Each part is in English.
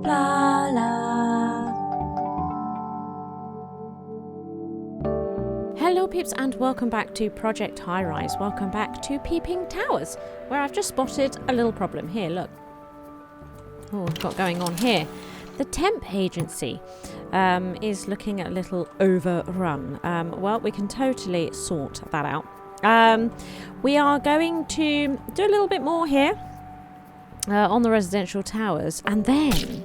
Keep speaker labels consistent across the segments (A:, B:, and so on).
A: Blarla. Hello peeps and welcome back to Project Highrise. Welcome back to Peeping Towers, where I've just spotted a little problem. Here, look. Oh, I've got going on here. The temp agency is looking a little overrun. Well, we can totally sort that out. We are going to do a little bit more here on the residential towers, and then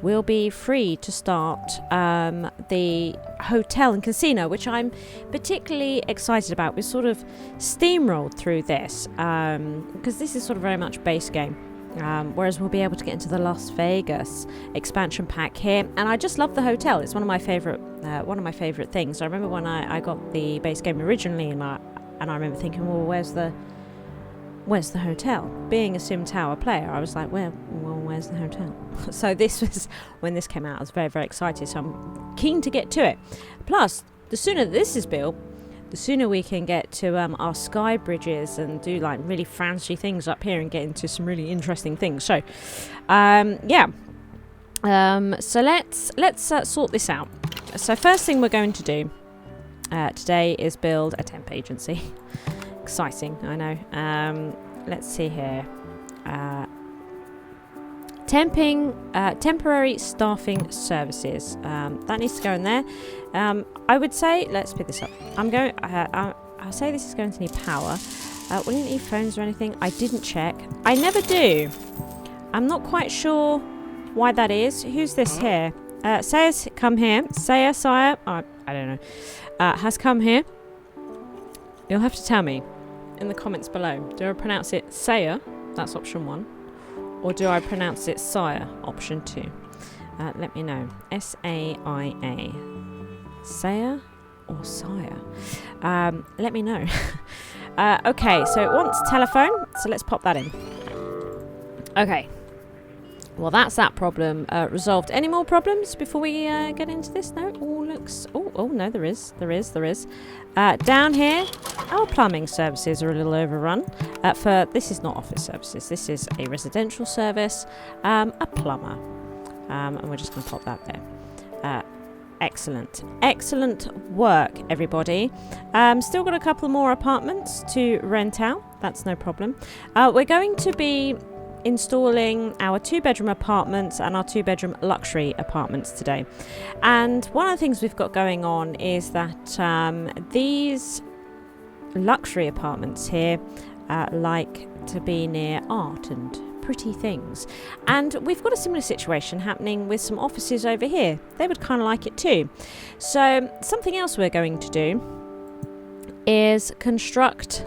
A: we'll be free to start the hotel and casino, which I'm particularly excited about. We've sort of steamrolled through this because this is sort of very much base game. Whereas we'll be able to get into the Las Vegas expansion pack here, and I just love the hotel. It's one of my favorite things. I remember when I got the base game originally, and I remember thinking, well, where's the hotel? Being a Sim Tower player, I was like, where's the hotel? So this was when this came out. I was very, very excited. So I'm keen to get to it. Plus, the sooner this is built, the sooner we can get to our sky bridges and do like really fancy things up here and get into some really interesting things. So, yeah. So let's sort this out. So first thing we're going to do today is build a temp agency. Exciting, I know. Let's see here. Temporary staffing services. That needs to go in there. I would say, let's pick this up. I'll say this is going to need power. We didn't need phones or anything. I didn't check. I never do. I'm not quite sure why that is. Who's this here? Saya's come here. Saya, I don't know. Has come here. You'll have to tell me in the comments below. Do I pronounce it Saya? That's option 1. Or do I pronounce it Saya? Option 2. Let me know. S-A-I-A. Saya or Saya? Let me know. Okay, so it wants telephone. So let's pop that in. Okay. Well, that's that problem resolved. Any more problems before we get into this? No? All looks... Oh, no, there is. Down here, our plumbing services are a little overrun. This is not office services. This is a residential service, a plumber. And we're just going to pop that there. Excellent work, everybody. Still got a couple more apartments to rent out. That's no problem. We're going to be installing our 2-bedroom apartments and our 2-bedroom luxury apartments today. And one of the things we've got going on is that these luxury apartments here like to be near art and pretty things. And we've got a similar situation happening with some offices over here. They would kind of like it too. So something else we're going to do is construct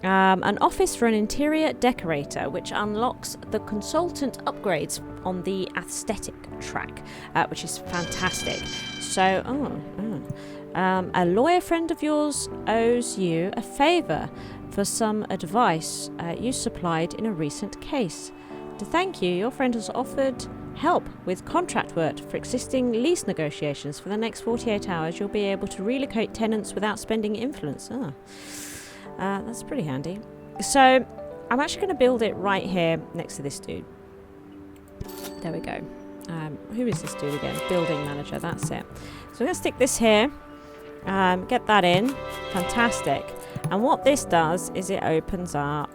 A: an office for an interior decorator, which unlocks the consultant upgrades on the aesthetic track, which is fantastic. So, a lawyer friend of yours owes you a favour for some advice you supplied in a recent case. To thank you, your friend has offered help with contract work for existing lease negotiations. For the next 48 hours, you'll be able to relocate tenants without spending influence. That's pretty handy. So I'm actually going to build it right here next to this dude. There we go. Who is this dude again? Building manager, that's it. So we're going to stick this here. Get that in. Fantastic. And what this does is it opens up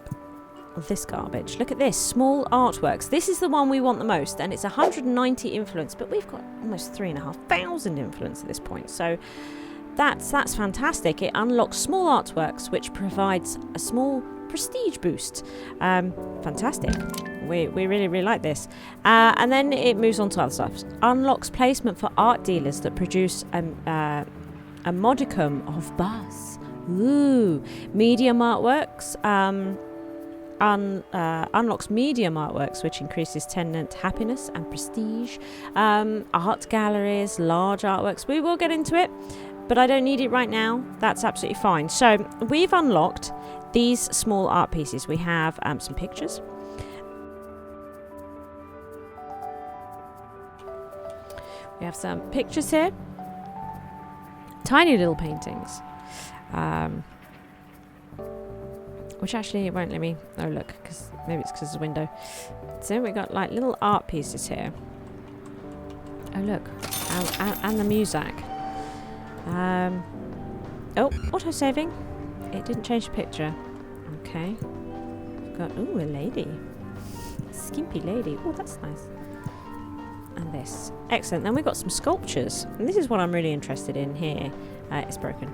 A: this garbage. Look at this. Small artworks. This is the one we want the most. And it's 190 influence. But we've got almost 3,500 influence at this point. So that's fantastic. It unlocks small artworks, which provides a small prestige boost. Fantastic. We really like this. And then it moves on to other stuff. Unlocks placement for art dealers that produce a modicum of buzz. Ooh. Medium artworks. Unlocks medium artworks, which increases tenant happiness and prestige. Art galleries, large artworks. We will get into it, but I don't need it right now. That's absolutely fine. So we've unlocked these small art pieces. We have some pictures. We have some pictures here. Tiny little paintings. Which actually it won't let me. Oh look, because maybe it's because of the window. So we got like little art pieces here. Oh look, and the music. Oh, auto saving. It didn't change the picture. Okay. Got a lady, skimpy lady. Oh, that's nice. And this, excellent. Then we've got some sculptures, and this is what I'm really interested in here. It's broken.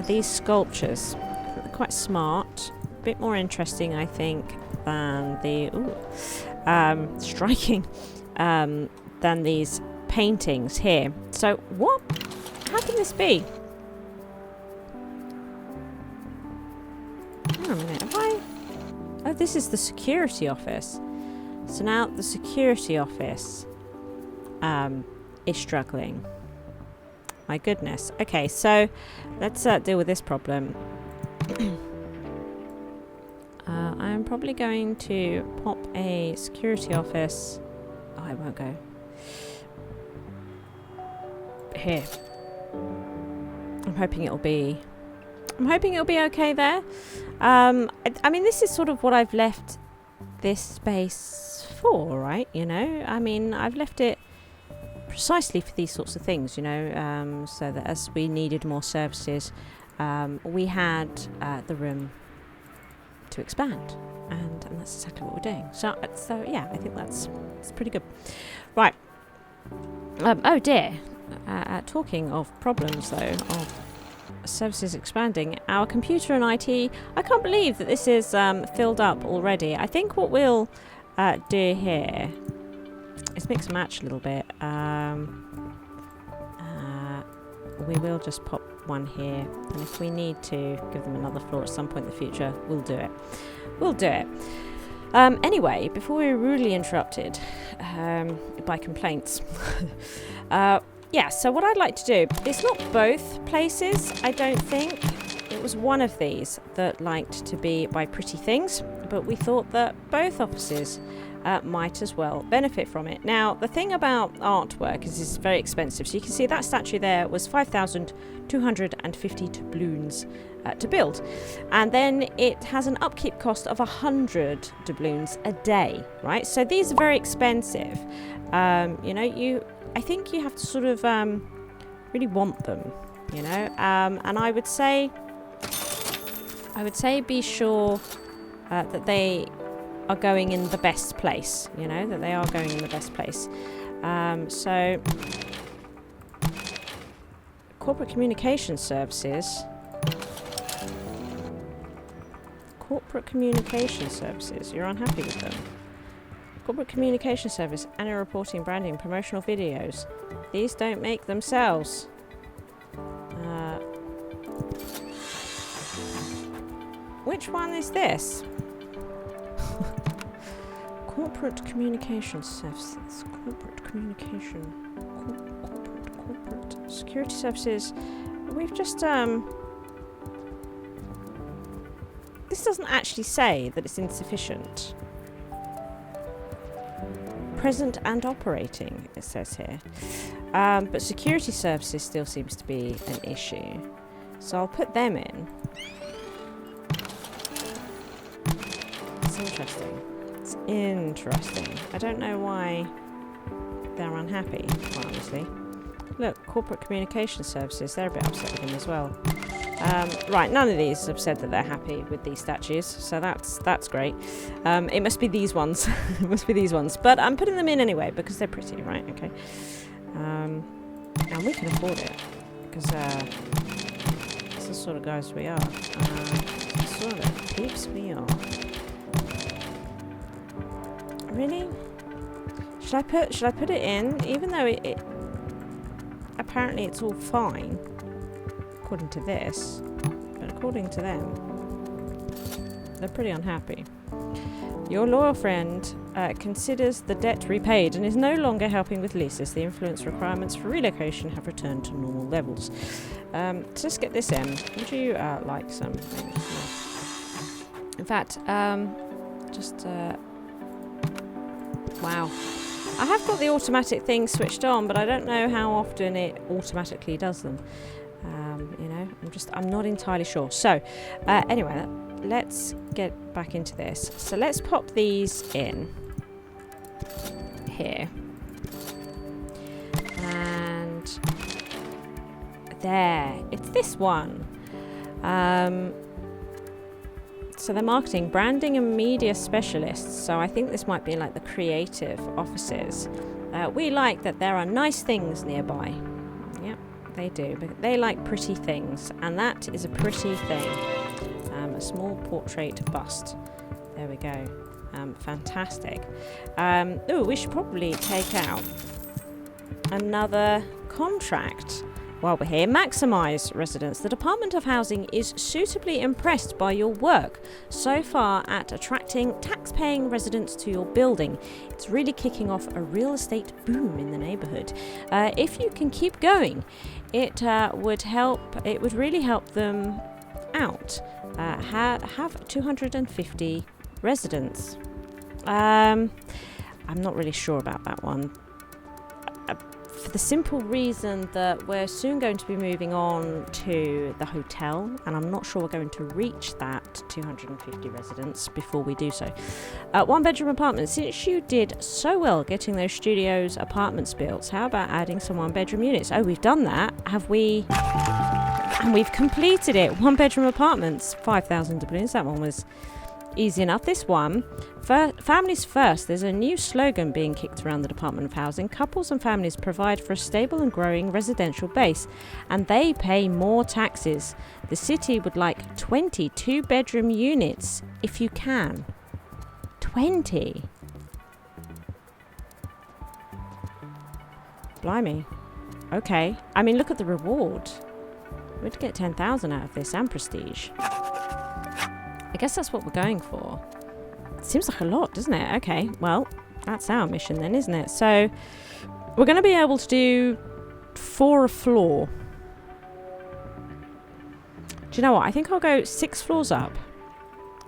A: These sculptures. They're quite smart, a bit more interesting, I think, than the striking than these paintings here. So what? How can this be? Hang on a minute. Have I? Oh, this is the security office. So now the security office is struggling. My goodness. Okay, so let's deal with this problem. I'm probably going to pop a security office. Oh, I won't go. Here. I'm hoping it'll be okay there. I mean, this is sort of what I've left this space for, right? You know, I mean, I've left it precisely for these sorts of things, you know, so that as we needed more services, we had the room to expand, and that's exactly what we're doing. So yeah, I think it's pretty good. Right. Oh dear. Talking of problems, though, of services expanding, our computer and IT, I can't believe that this is filled up already. I think what we'll do here is mix and match a little bit. We will just pop one here, and if we need to give them another floor at some point in the future, we'll do it. We'll do it. Anyway, before we were rudely interrupted by complaints, yeah, so what I'd like to do, it's not both places, I don't think. It was one of these that liked to be by Pretty Things, but we thought that both offices might as well benefit from it. Now, the thing about artwork is it's very expensive. So you can see that statue there was 5,250 doubloons to build. And then it has an upkeep cost of 100 doubloons a day, right? So these are very expensive. You know, I think you have to sort of really want them, you know. And I would say be sure that they are going in the best place, you know, that they are going in the best place. So corporate communication services. Corporate communication services, you're unhappy with them. Corporate communication service, annual reporting, branding, promotional videos. These don't make themselves. Which one is this? Corporate communication services. Corporate communication. Corporate security services. We've just this doesn't actually say that it's insufficient. Present and operating, it says here. But security services still seems to be an issue. So I'll put them in. It's interesting. It's interesting. I don't know why they're unhappy, quite honestly. Look, corporate communication services, they're a bit upset with them as well. Right, none of these have said that they're happy with these statues, so that's great. It must be these ones. It must be these ones. But I'm putting them in anyway because they're pretty, right? Okay. And we can afford it because that's the sort of guys we are. The sort of peeps we are. Really? Should I put it in, even though it apparently it's all fine? According to this, but according to them, they're pretty unhappy. Your loyal friend considers the debt repaid and is no longer helping with leases. The influence requirements for relocation have returned to normal levels. So let's get this in. Would you like some? In fact, wow. I have got the automatic thing switched on, but I don't know how often it automatically does them. You know, I'm not entirely sure. So, anyway, let's get back into this. So let's pop these in here. And there, it's this one. So they're marketing, branding and media specialists. So I think this might be like the creative offices. We like that there are nice things nearby. Yep, they do. But they like pretty things. And that is a pretty thing. A small portrait bust. There we go. Fantastic. Oh, we should probably take out another contract. While we're here, maximise residents. The Department of Housing is suitably impressed by your work so far at attracting tax-paying residents to your building. It's really kicking off a real estate boom in the neighbourhood. If you can keep going, it would help. It would really help them out. Have 250 residents. I'm not really sure about that one. For the simple reason that we're soon going to be moving on to the hotel, and I'm not sure we're going to reach that 250 residents before we do so. One bedroom apartment. Since you did so well getting those studios apartments built, how about adding some one bedroom units? Oh, we've done that. Have we? And we've completed it. One bedroom apartments, 5,000 doubloons. That one was easy enough. This one, families first. There's a new slogan being kicked around the Department of Housing. Couples and families provide for a stable and growing residential base, and they pay more taxes. The city would like 20 two-bedroom units if you can. 20. Blimey. Okay. I mean, look at the reward. We'd get 10,000 out of this and prestige. I guess that's what we're going for. It seems like a lot, doesn't it? Okay, well, that's our mission then, isn't it? So, we're going to be able to do 4 a floor. Do you know what? I think I'll go 6 floors up.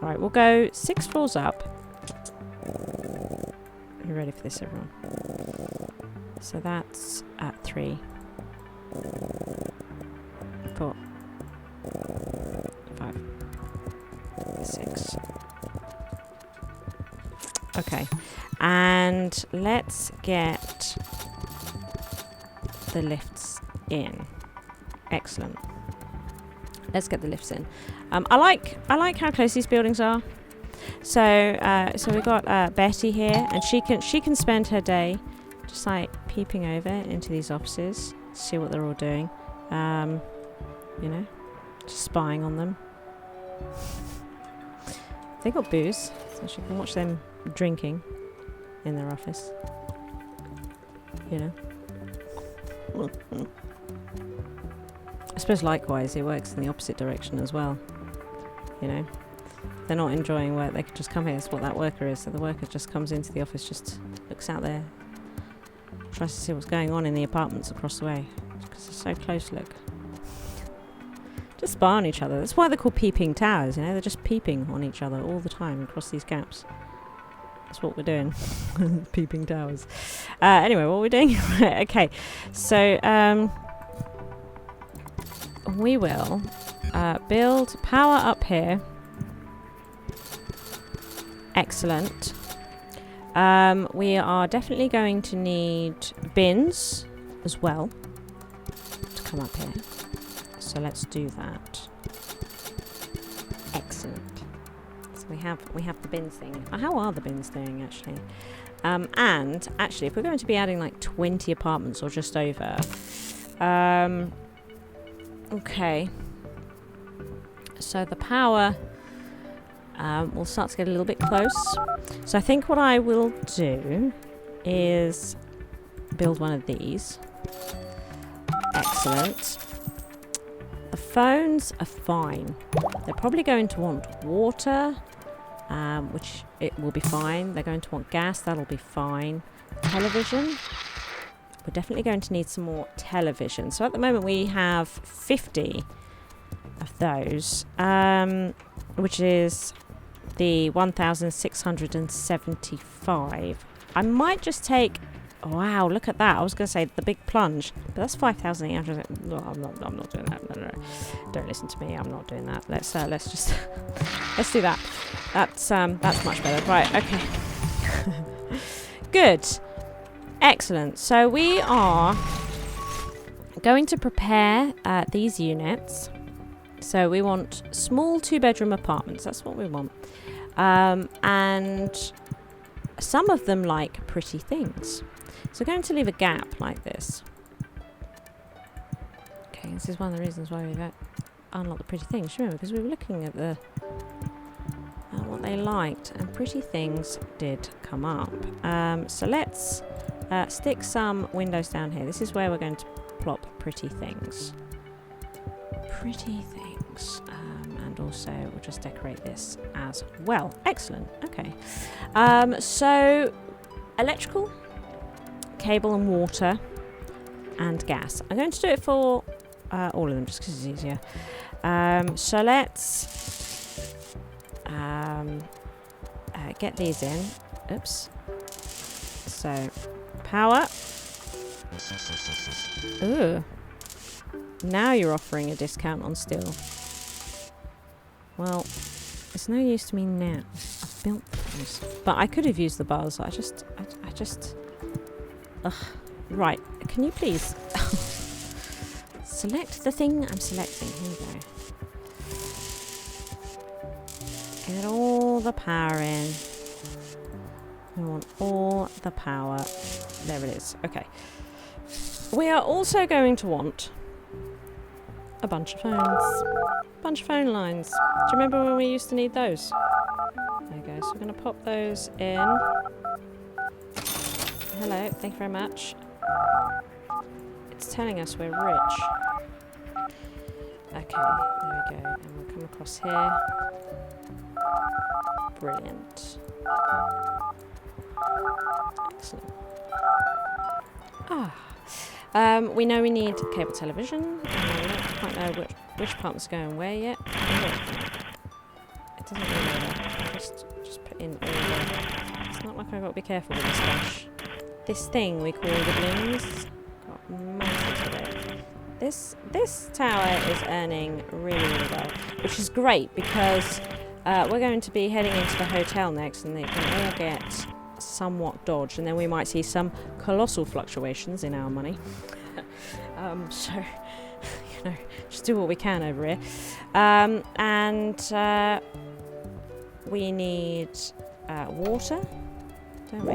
A: Alright, we'll go 6 floors up. Are you ready for this, everyone? So that's at 3. 4. 5. 6. Okay, and let's get the lifts in. Excellent. Let's get the lifts in. I like how close these buildings are. So we've got Betty here, and she can spend her day just like peeping over into these offices, see what they're all doing. You know, just spying on them. They got booze, so she can watch them drinking in their office. You know. I suppose likewise it works in the opposite direction as well. You know. If they're not enjoying work, they could just come here. That's what that worker is. So the worker just comes into the office, just looks out there, tries to see what's going on in the apartments across the way. Because they're so close, look. Just spy on each other. That's why they're called peeping towers, you know. They're just peeping on each other all the time across these gaps. That's what we're doing. Peeping towers. Anyway, what we're doing... okay. So, we will build power up here. Excellent. We are definitely going to need bins as well to come up here. So let's do that. Excellent. So we have the bins thing. How are the bins doing actually? And actually, if we're going to be adding like 20 apartments or just over, okay. So the power will start to get a little bit close. So I think what I will do is build one of these. Excellent. The phones are fine. They're probably going to want water, which it will be fine. They're going to want gas, that'll be fine. Television. We're definitely going to need some more television. So at the moment we have 50 of those, which is the 1,675. I might just take Wow, look at that. I was going to say the big plunge, but that's 5,800. No, I'm not doing that. No. Don't listen to me. I'm not doing that. Let's just let's do that. That's much better. Right, okay. Good. Excellent. So we are going to prepare these units. So we want small 2-bedroom apartments. That's what we want. And some of them like pretty things. So we're going to leave a gap like this. Okay, this is one of the reasons why we've unlocked the pretty things. Remember, because we were looking at what they liked, and pretty things did come up. So let's stick some windows down here. This is where we're going to plop pretty things. Pretty things. And also we'll just decorate this as well. Excellent. Okay. So electrical, cable and water, and gas. I'm going to do it for all of them just because it's easier. So let's get these in. Oops. So power. Ooh. Now you're offering a discount on steel. Well, it's no use to me now. I've built things. But I could have used the bars. I just... Ugh. Right. Can you please... select the thing I'm selecting. Here we go. Get all the power in. We want all the power. There it is. Okay. We are also going to want a bunch of phones. Bunch of phone lines. Do you remember when we used to need those? There you go. So we're going to pop those in. Hello. Thank you very much. It's telling us we're rich. Okay. There we go. And we'll come across here. Brilliant. Excellent. We know we need cable television. We don't quite know which part's going where yet. It doesn't really matter. Just put in all the... It's not like I've got to be careful with this bunch. This thing we call the blooms got most of it. This tower is earning really, really well, which is great because we're going to be heading into the hotel next, and they can all get somewhat dodged, and then we might see some colossal fluctuations in our money. So, you know, just do what we can over here. And we need water, don't we?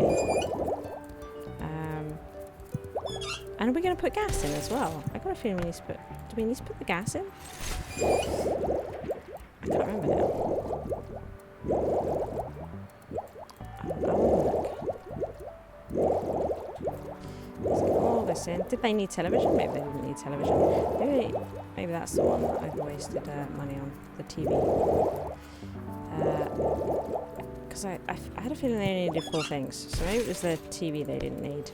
A: And we're going to put gas in as well. I've got a feeling we need to put... Do we need to put the gas in? I can't remember now. Let's get all this in. Did they need television? Maybe they didn't need television. Maybe that's the one that I've wasted money on. The TV. Because I had a feeling they only needed 4 things. So maybe it was the TV they didn't need.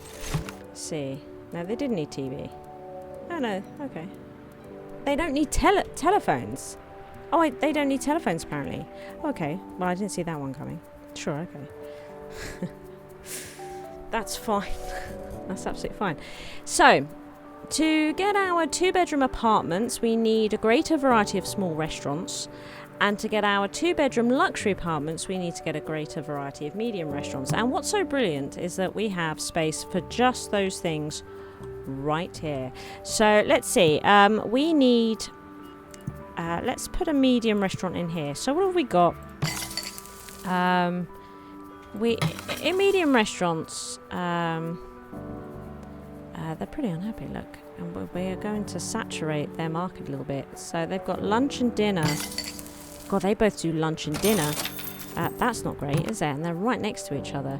A: Let's see. No, they didn't need TV. Oh no, okay. They don't need telephones. Oh wait, they don't need telephones apparently. Okay, well I didn't see that one coming. Sure, okay. That's fine. That's absolutely fine. So, to get our 2-bedroom apartments, we need a greater variety of small restaurants. And to get our 2-bedroom luxury apartments, we need to get a greater variety of medium restaurants. And what's so brilliant is that we have space for just those things right here. So let's see. We need... let's put a medium restaurant in here. So what have we got? In medium restaurants, they're pretty unhappy, look. And we're going to saturate their market a little bit. So they've got lunch and dinner. God, they both do lunch and dinner. That's not great, is it? And they're right next to each other.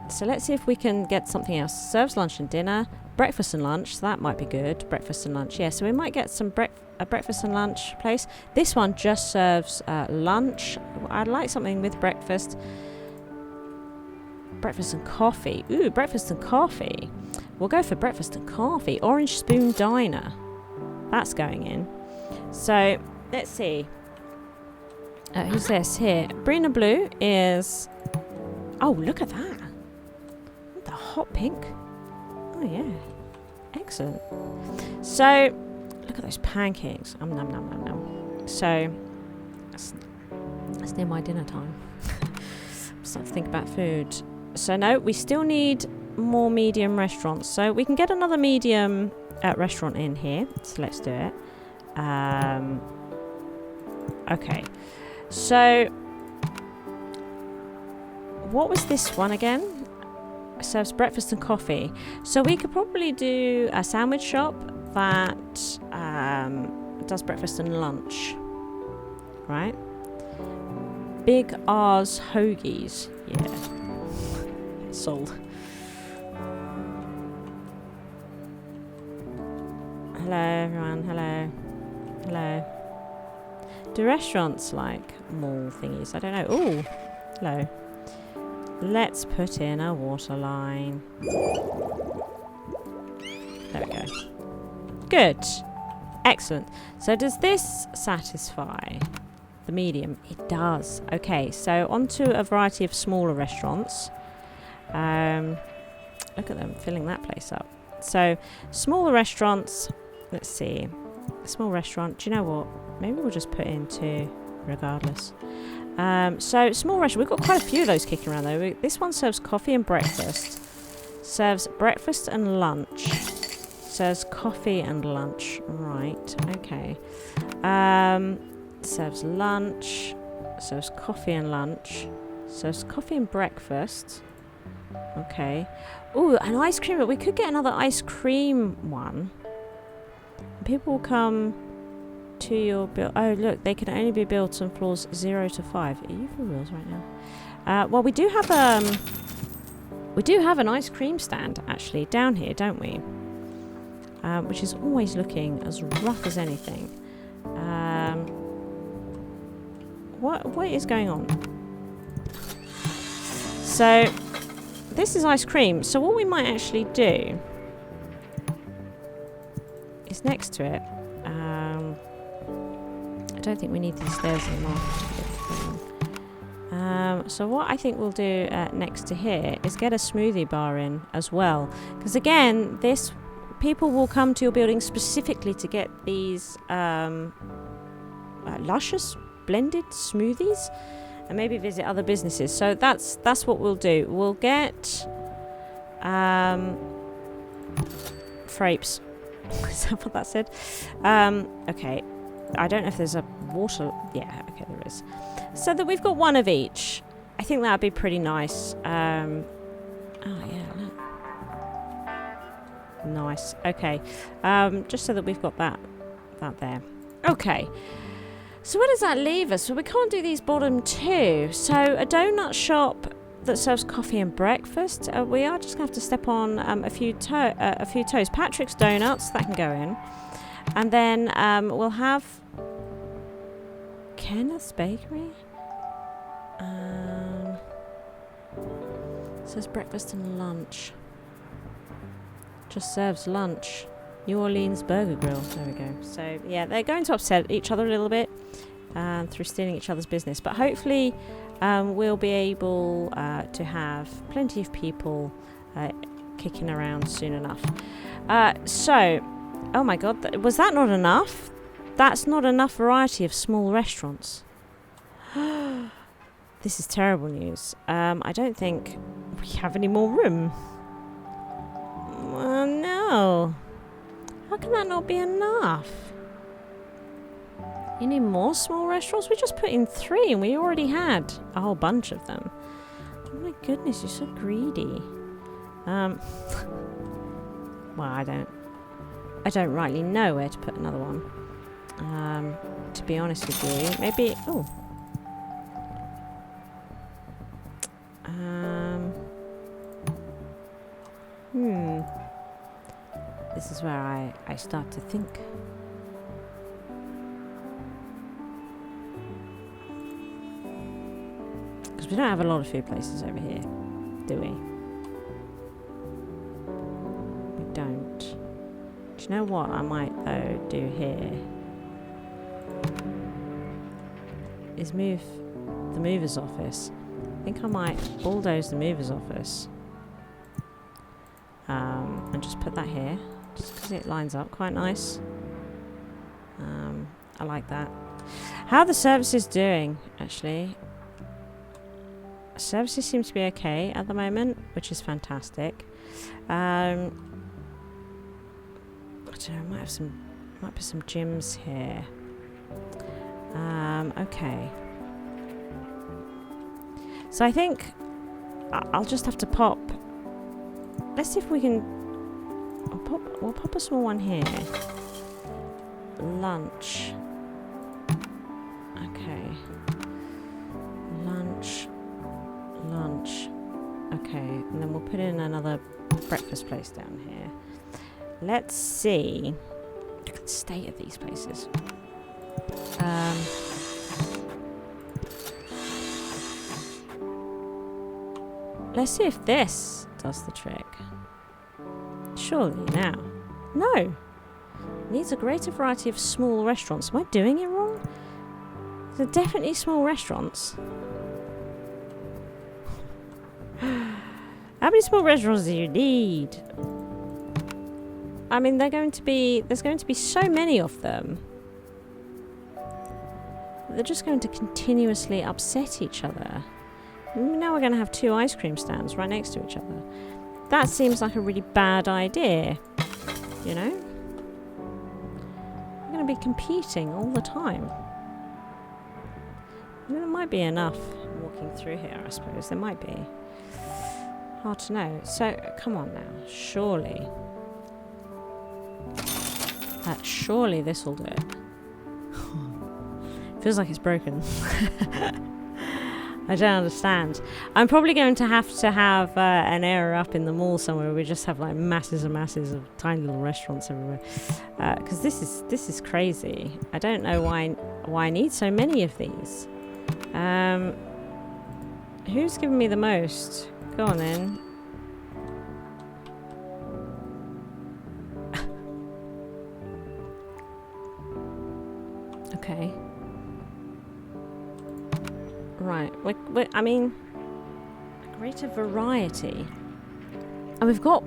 A: So let's see if we can get something else. Serves lunch and dinner. Breakfast and lunch. So that might be good. Breakfast and lunch. Yeah, so we might get some a breakfast and lunch place. This one just serves lunch. I'd like something with breakfast. Breakfast and coffee. Ooh, breakfast and coffee. We'll go for breakfast and coffee. Orange Spoon Diner. That's going in. So, let's see. Who's this? Here. Brina Blue is... Oh, look at that. The hot pink. Oh yeah, excellent. So look at those pancakes. Nom nom nom nom. So it's near my dinner time. I'm starting to think about food. So no, we still need more medium restaurants. So we can get another medium restaurant in here. So let's do it. Okay. So what was this one again? Serves breakfast and coffee. So we could probably do a sandwich shop that does breakfast and lunch. Right? Big R's hoagies. Yeah. Sold. Hello everyone. Hello. Hello. Do restaurants like mall thingies? I don't know. Ooh. Hello. Let's put in a water line. There we go. Good. Excellent. So does this satisfy the medium? It does. Okay, so onto a variety of smaller restaurants. Look at them filling that place up. So smaller restaurants. Let's see. A small restaurant. Do you know what? Maybe we'll just put in two regardless. So small restaurant. We've got quite a few of those kicking around though. This one serves coffee and breakfast. Serves breakfast and lunch. Serves coffee and lunch. Right. Okay. Serves lunch. Serves coffee and lunch. Serves coffee and breakfast. Okay. Ooh, an ice cream. We could get another ice cream one. People will come to your build. Oh, look, they can only be built on floors 0 to 5. Are you for reals right now? Well, we do have an ice cream stand actually down here, don't we? Which is always looking as rough as anything. What is going on? So this is ice cream. So what we might actually do is next to it. I don't think we need these stairs anymore. So what I think we'll do next to here is get a smoothie bar in as well. Because again, people will come to your building specifically to get these luscious blended smoothies and maybe visit other businesses. So that's what we'll do. We'll get frapes. Is that what that said? Okay. I don't know if there's a water. Yeah, okay, there is. So that we've got one of each. I think that would be pretty nice. Oh, yeah, look. Nice. Okay. Just so that we've got that there. Okay. So where does that leave us? So we can't do these bottom two. So a donut shop that serves coffee and breakfast. We are just going to have to step on a few toes. Patrick's Donuts, that can go in. And then we'll have Kenneth's Bakery. Says breakfast and lunch. Just serves lunch. New Orleans Burger Grill. There we go. So yeah, they're going to upset each other a little bit through stealing each other's business. But hopefully we'll be able to have plenty of people kicking around soon enough. So, oh my god, was that not enough? That's not enough variety of small restaurants. This is terrible news. I don't think we have any more room. Oh no. How can that not be enough? You need more small restaurants? We just put in 3 and we already had a whole bunch of them. Oh my goodness, you're so greedy. Well, I don't rightly know where to put another one. To be honest with you, maybe. Oh. This is where I start to think. Because we don't have a lot of food places over here, do we? We don't. Do you know what I might, though, do here? Is move the mover's office. I think I might bulldoze the mover's office. and just put that here, just because it lines up quite nice. I like that. How are the services doing, actually? Services seem to be okay at the moment, which is fantastic. I don't know, might be some gyms here. Okay. So I think I'll just have to pop. Let's see if we can. We'll pop a small one here. Lunch. Okay. Lunch. Okay, and then we'll put in another breakfast place down here. Let's see. Look at the state of these places. Let's see if this does the trick. Surely now. No. Needs a greater variety of small restaurants. Am I doing it wrong? They're definitely small restaurants. How many small restaurants do you need? I mean, there's going to be so many of them. They're just going to continuously upset each other. Now we're going to have 2 ice cream stands right next to each other. That seems like a really bad idea. You know? We're going to be competing all the time. I mean, there might be enough walking through here, I suppose. There might be. Hard to know. So, come on now. Surely. Surely this will do it. Feels like it's broken. I don't understand. I'm probably going to have an area up in the mall somewhere where we just have like masses and masses of tiny little restaurants everywhere. Because this is crazy. I don't know why I need so many of these. Who's giving me the most? Go on then. Okay. Right. I mean, a greater variety. And we've got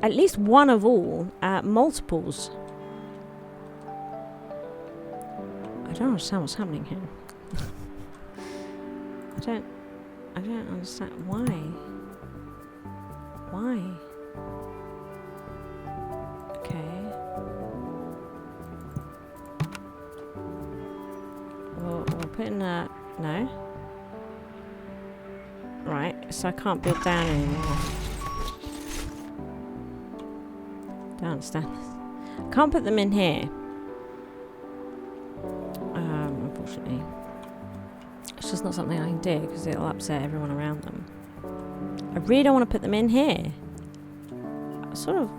A: at least one of all multiples. I don't understand what's happening here. I don't understand why. Why? Okay. We'll put in a no. Right, so I can't build down anymore. Don't understand this. I can't put them in here. Unfortunately. It's just not something I can do because it'll upset everyone around them. I really don't want to put them in here. I'm sort of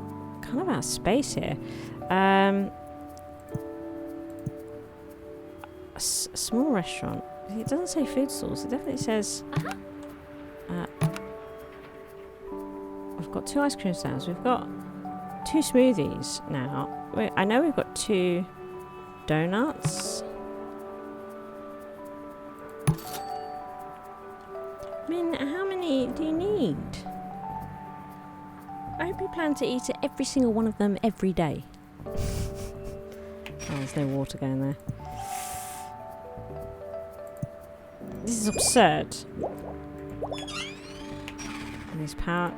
A: kind of out of space here. A small restaurant. It doesn't say food stalls. It definitely says... we've got 2 ice cream stands. We've got 2 smoothies now. Wait, I know we've got 2 donuts. I mean, how many do you need? I hope you plan to eat at every single one of them every day. Oh, there's no water going there. This is absurd. And this power...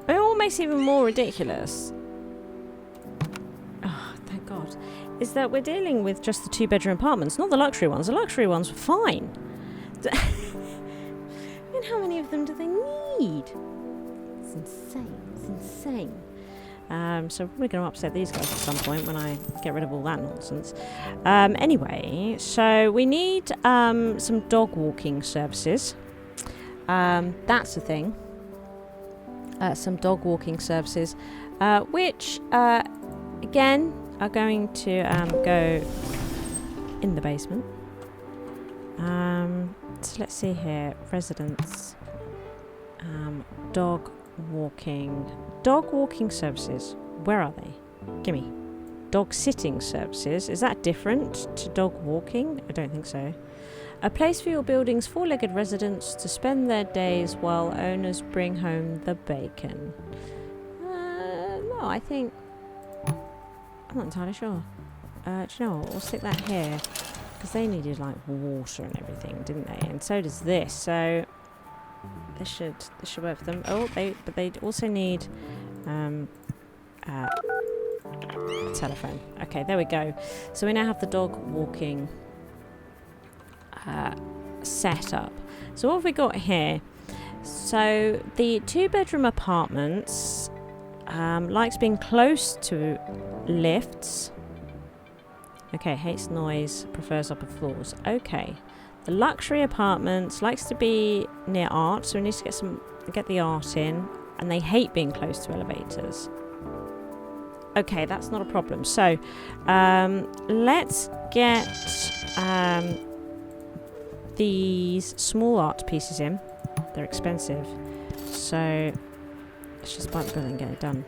A: I mean, what makes it even more ridiculous... Oh, thank God. Is that we're dealing with just the 2-bedroom apartments, not the luxury ones. The luxury ones were fine. I mean, how many of them do they need? It's insane. It's insane. So we're going to upset these guys at some point when I get rid of all that nonsense. Anyway, so we need some dog walking services. That's the thing. Some dog walking services, which, again, are going to go in the basement. So let's see here. Residents. Dog walking services. Where are they? Gimme. dog sitting services. Is that different to dog walking? I don't think so. A place for your building's four-legged residents to spend their days while owners bring home the bacon. No, I think... I'm not entirely sure. Do you know what? We'll stick that here. Because they needed, like, water and everything, didn't they? And so does this. So this should work for them. Oh, but they also need telephone. Okay, there we go. So we now have the dog walking set up. So what have we got here? So the 2-bedroom apartments likes being close to lifts. Okay, hates noise, prefers upper floors. Okay. The luxury apartments likes to be near art, so we need to get the art in, and they hate being close to elevators. Okay, that's not a problem. So let's get these small art pieces in. They're expensive, so let's just buy the building and get it done.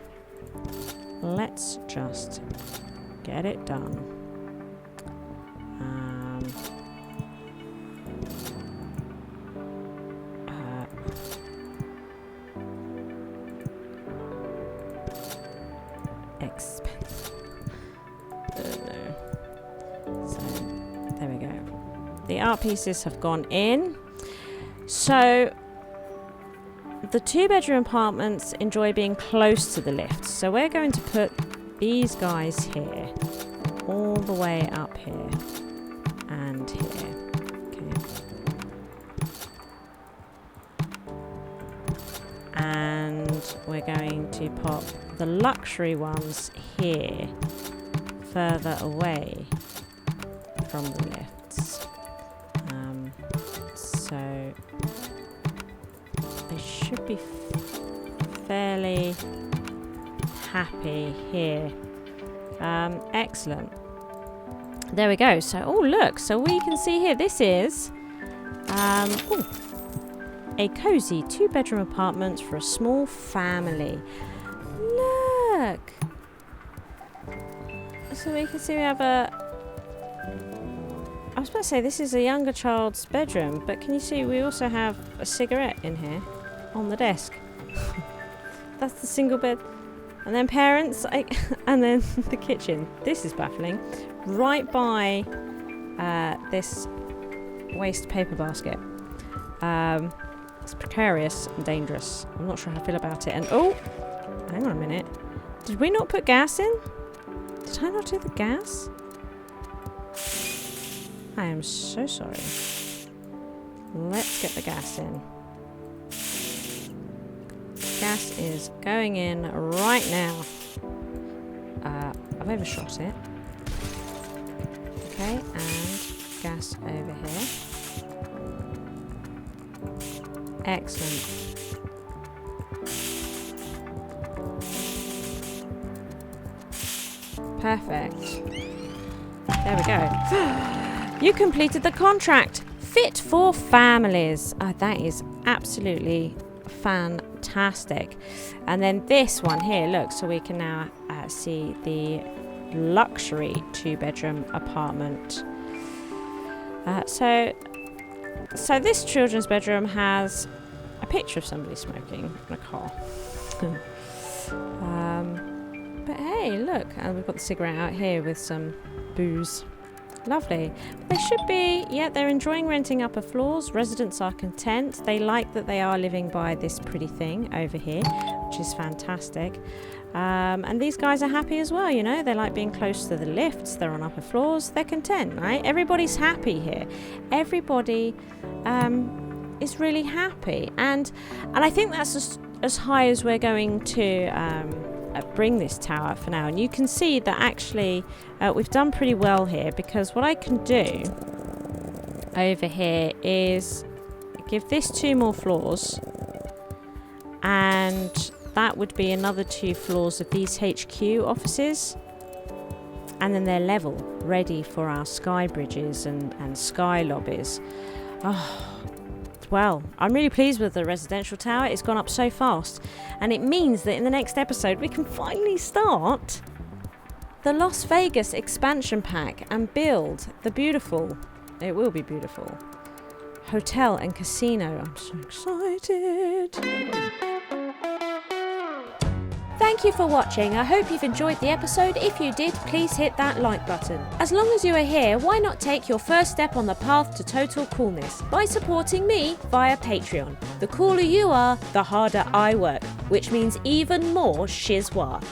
A: Let's just get it done. Expensive. So there we go. The art pieces have gone in. So the 2-bedroom apartments enjoy being close to the lifts. So we're going to put these guys here, all the way up here and here. Okay. And we're going to pop the luxury ones here, further away from the lifts. So they should be fairly happy here. Excellent. There we go. So, oh look, so we can see here, this is a cozy 2-bedroom apartment for a small family. Look. So we can see we have I was about to say this is a younger child's bedroom, but can you see we also have a cigarette in here on the desk? That's the single bed. And then parents, and then the kitchen. This is baffling. Right by this waste paper basket. It's precarious and dangerous. I'm not sure how I feel about it. And oh, hang on a minute. Did we not put gas in? Did I not do the gas? I am so sorry. Let's get the gas in. Gas is going in right now. I've overshot it. Okay, and gas over here. Excellent. Perfect. There we go. You completed the contract. Fit for families. That is absolutely fantastic. And then this one here, look, so we can now see the luxury 2-bedroom apartment. So this children's bedroom has a picture of somebody smoking in a car. But hey, look, and we've got the cigarette out here with some booze. Lovely. They should be, yeah, they're enjoying renting upper floors. Residents are content. They like that they are living by this pretty thing over here, which is fantastic. And these guys are happy as well, you know. They like being close to the lifts. They're on upper floors. They're content, right? Everybody's happy here. Everybody is really happy. And I think that's as high as we're going to bring this tower for now. And you can see that actually we've done pretty well here, because what I can do over here is give this 2 more floors, and that would be another 2 floors of these HQ offices, and then they're level, ready for our sky bridges and sky lobbies. Well, I'm really pleased with the residential tower. It's gone up so fast, and it means that in the next episode we can finally start the Las Vegas expansion pack and build the beautiful, it will be beautiful, hotel and casino. I'm so excited. Thank you for watching. I hope you've enjoyed the episode. If you did, please hit that like button. As long as you are here, why not take your first step on the path to total coolness by supporting me via Patreon. The cooler you are, the harder I work, which means even more shizwa.